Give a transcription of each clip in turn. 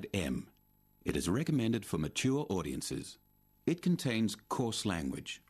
classified M. It is recommended for mature audiences. It contains coarse language.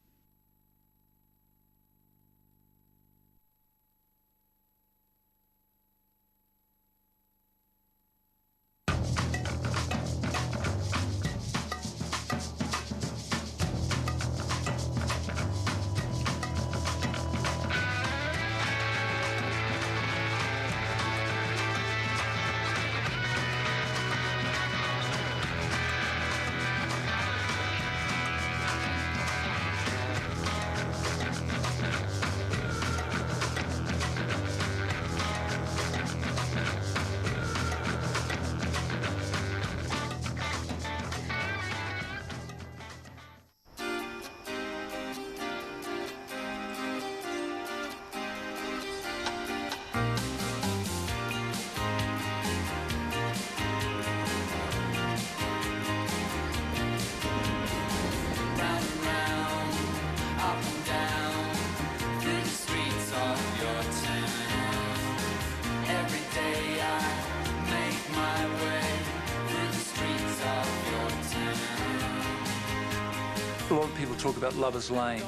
A lot of people talk about Lover's Lane.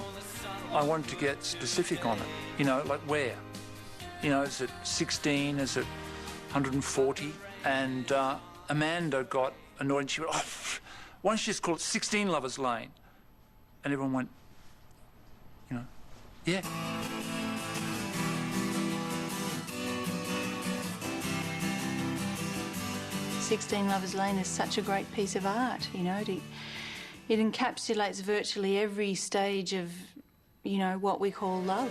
I wanted to get specific on it, you know, like where? You know, is it 16, is it 140? And Amanda got annoyed and she went, oh, why don't you just call it 16 Lover's Lane? And everyone went, you know, yeah. "16 Lover's Lane" is such a great piece of art, you know. It encapsulates virtually every stage of, you know, what we call love.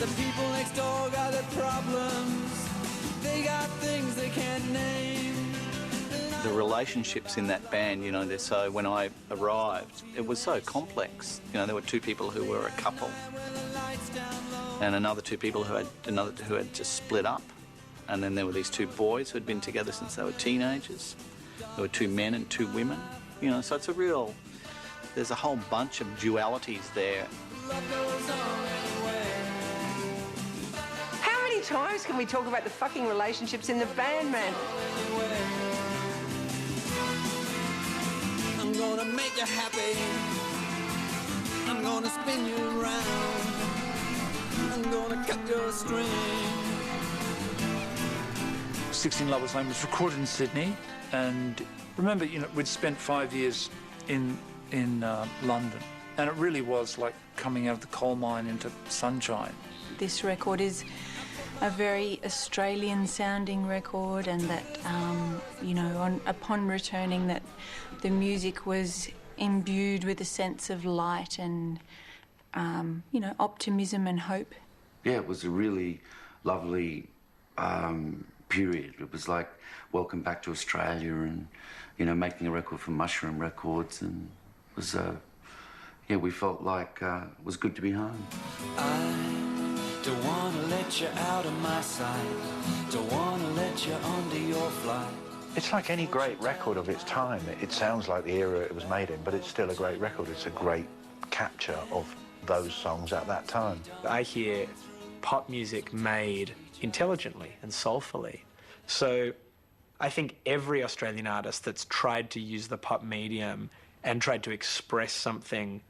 The people next door got their problems. They got things they can't name. The relationships in that band, you know, so when I arrived, it was so complex. You know, there were two people who were a couple, and another two people who had just split up, and then there were these two boys who had been together since they were teenagers. There were two men and two women. You know, so it's a real, there's a whole bunch of dualities there. How many times can we talk about the fucking relationships in the band, man? I'm gonna make you happy. I'm gonna spin you around. I'm gonna cut your string. 16 Lover's Lane was recorded in Sydney, and remember, you know, we'd spent 5 years in London, and it really was like coming out of the coal mine into sunshine. This record is a very Australian-sounding record, and that, you know, upon returning, that the music was imbued with a sense of light and, you know, optimism and hope. Yeah, it was a really lovely period. It was like welcome back to Australia, and, you know, making a record for Mushroom Records, and it was, yeah, we felt like it was good to be home. I don't want to let you out of my sight. Don't want to let you onto your flight. It's like any great record of its time. It sounds like the era it was made in, but it's still a great record. It's a great capture of those songs at that time. I hear pop music made intelligently and soulfully. So I think every Australian artist that's tried to use the pop medium and tried to express something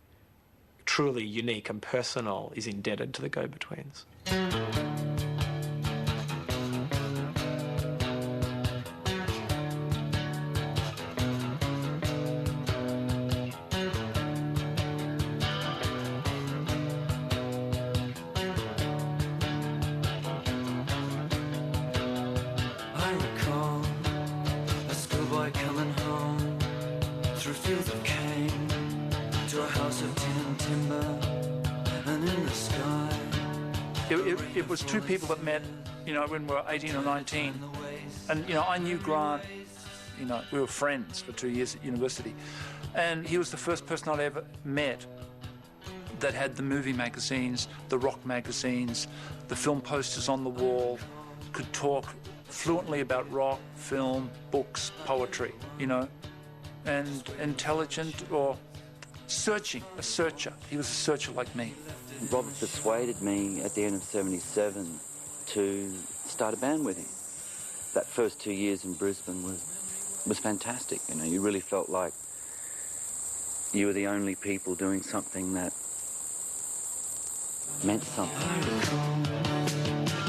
truly unique and personal is indebted to the Go-Betweens. It was two people that met, you know, when we were 18 or 19. And, you know, I knew Grant, you know, we were friends for 2 years at university. And he was the first person I'd ever met that had the movie magazines, the rock magazines, the film posters on the wall, could talk fluently about rock, film, books, poetry, you know, and intelligent or searching, a searcher. He was a searcher like me. Robert persuaded me at the end of '77 to start a band with him. That first 2 years in Brisbane was was fantastic. You know, you really felt like you were the only people doing something that meant something.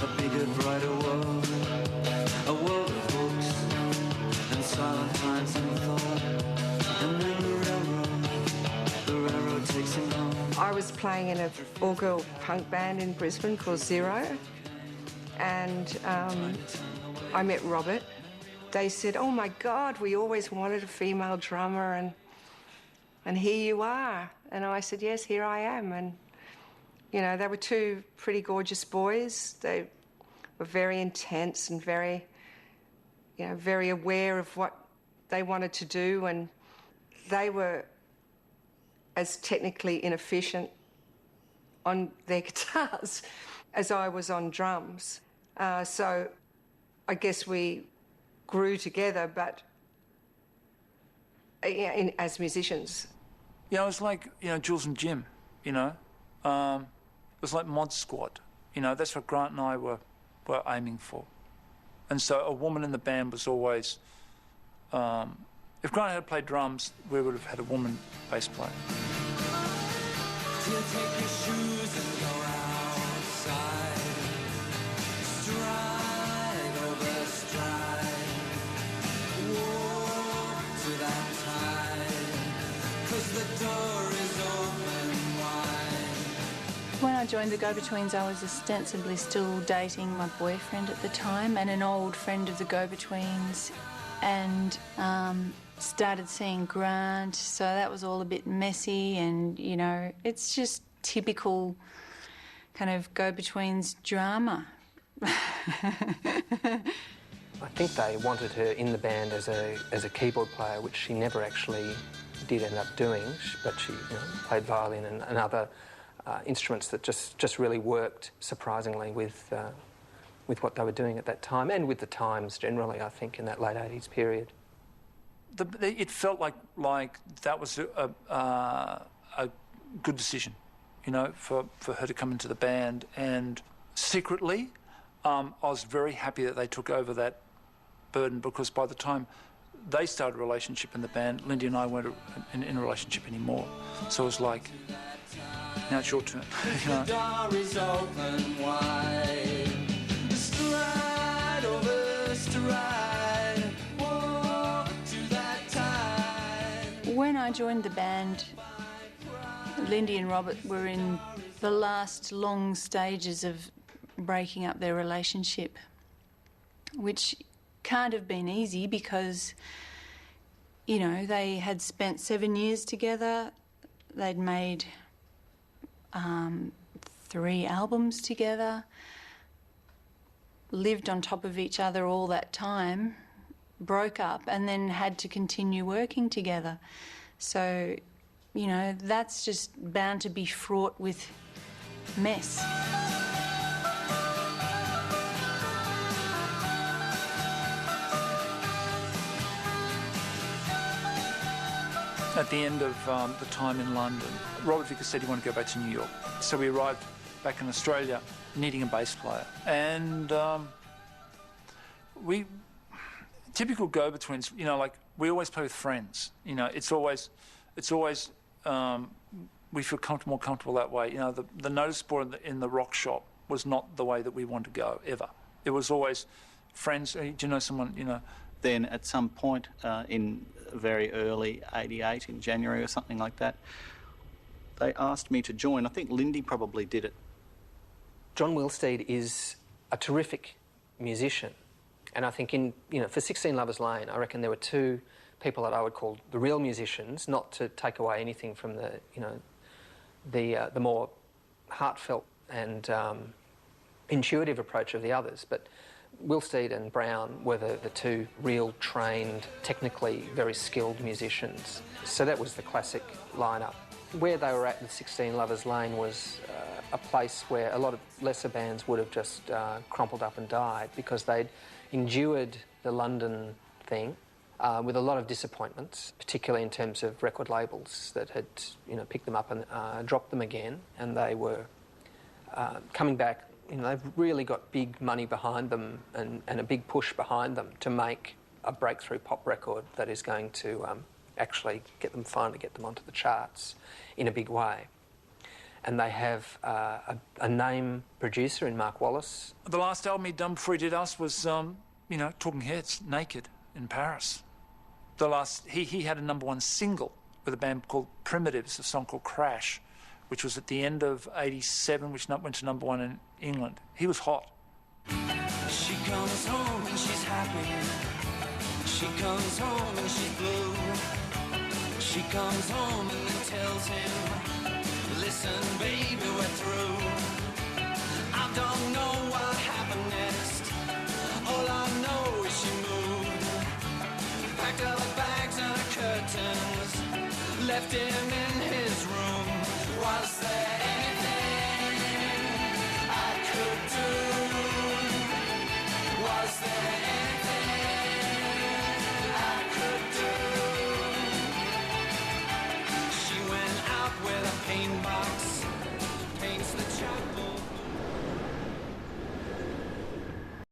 A bigger, brighter world, a world of books and silent times and thought, and then the railroad takes him home. I was playing in an all-girl punk band in Brisbane called Zero, and I met Robert. They said, "Oh my God, we always wanted a female drummer, and here you are." And I said, "Yes, here I am." And you know, they were two pretty gorgeous boys. They were very intense and very, you know, very aware of what they wanted to do, and they were as technically inefficient on their guitars as I was on drums. So I guess we grew together, but as musicians. Yeah, it was like, you know, Jules and Jim, you know. It was like Mod Squad, you know, that's what Grant and I were aiming for. And so a woman in the band was always, if Grant had played drums, we would have had a woman bass player. You take your shoes and go outside, stride over stride, walk to that tide, 'cause the door is open wide. When I joined the Go-Betweens, I was ostensibly still dating my boyfriend at the time and an old friend of the Go-Betweens, and started seeing Grant, so that was all a bit messy, and, you know, it's just typical kind of Go-Betweens drama. I think they wanted her in the band as a keyboard player, which she never actually did end up doing, but she, you know, played violin and other instruments that just really worked surprisingly with what they were doing at that time, and with the times generally, I think, in that late 80s period. It felt like that was a good decision, you know, for her to come into the band. And secretly, I was very happy that they took over that burden, because by the time they started a relationship in the band, Lindy and I weren't in a relationship anymore. So it was like, now it's your turn. You know? The door is open wide, stride over stride, walk to that tide. When I joined the band, Lindy and Robert were in the last long stages of breaking up their relationship, which can't have been easy because, you know, they had spent 7 years together. They'd made 3 albums together, lived on top of each other all that time, broke up, and then had to continue working together. So, you know, that's just bound to be fraught with mess. At the end of the time in London, Robert Vickers said he wanted to go back to New York. So we arrived back in Australia needing a bass player. And typical Go-Betweens, you know, like, we always play with friends. You know, it's always we feel more comfortable that way. You know, the notice board in the rock shop was not the way that we wanted to go, ever. It was always friends. Do you know someone, you know? Then at some point in very early 88, in January or something like that, they asked me to join. I think Lindy probably did it. John Willsteed is a terrific musician, and I think for 16 Lovers Lane, I reckon there were 2 people that I would call the real musicians, not to take away anything from the more heartfelt and intuitive approach of the others, but Willsteed and Brown were the 2 real trained, technically very skilled musicians. So that was the classic lineup. Where they were at with 16 Lovers Lane was a place where a lot of lesser bands would have just crumpled up and died, because they'd endured the London thing with a lot of disappointments, particularly in terms of record labels that had, you know, picked them up and dropped them again, and they were coming back. You know, they've really got big money behind them and a big push behind them to make a breakthrough pop record that is going to actually finally get them onto the charts in a big way. And they have a name producer in Mark Wallace. The last album he'd done before he did us was, you know, Talking Heads, Naked, in Paris. He had a #1 single with a band called Primitives, a song called Crash, which was at the end of '87, which went to #1 in England. He was hot. She comes home and she's happy. She comes home and she's blue. She comes home and then tells him, listen, baby, we're through. I don't know what happened next. All I know is she moved. Packed up her bags and her curtains. Left him in his room. Was there anything I could do? Was there anything I could do? She went out with a paintbox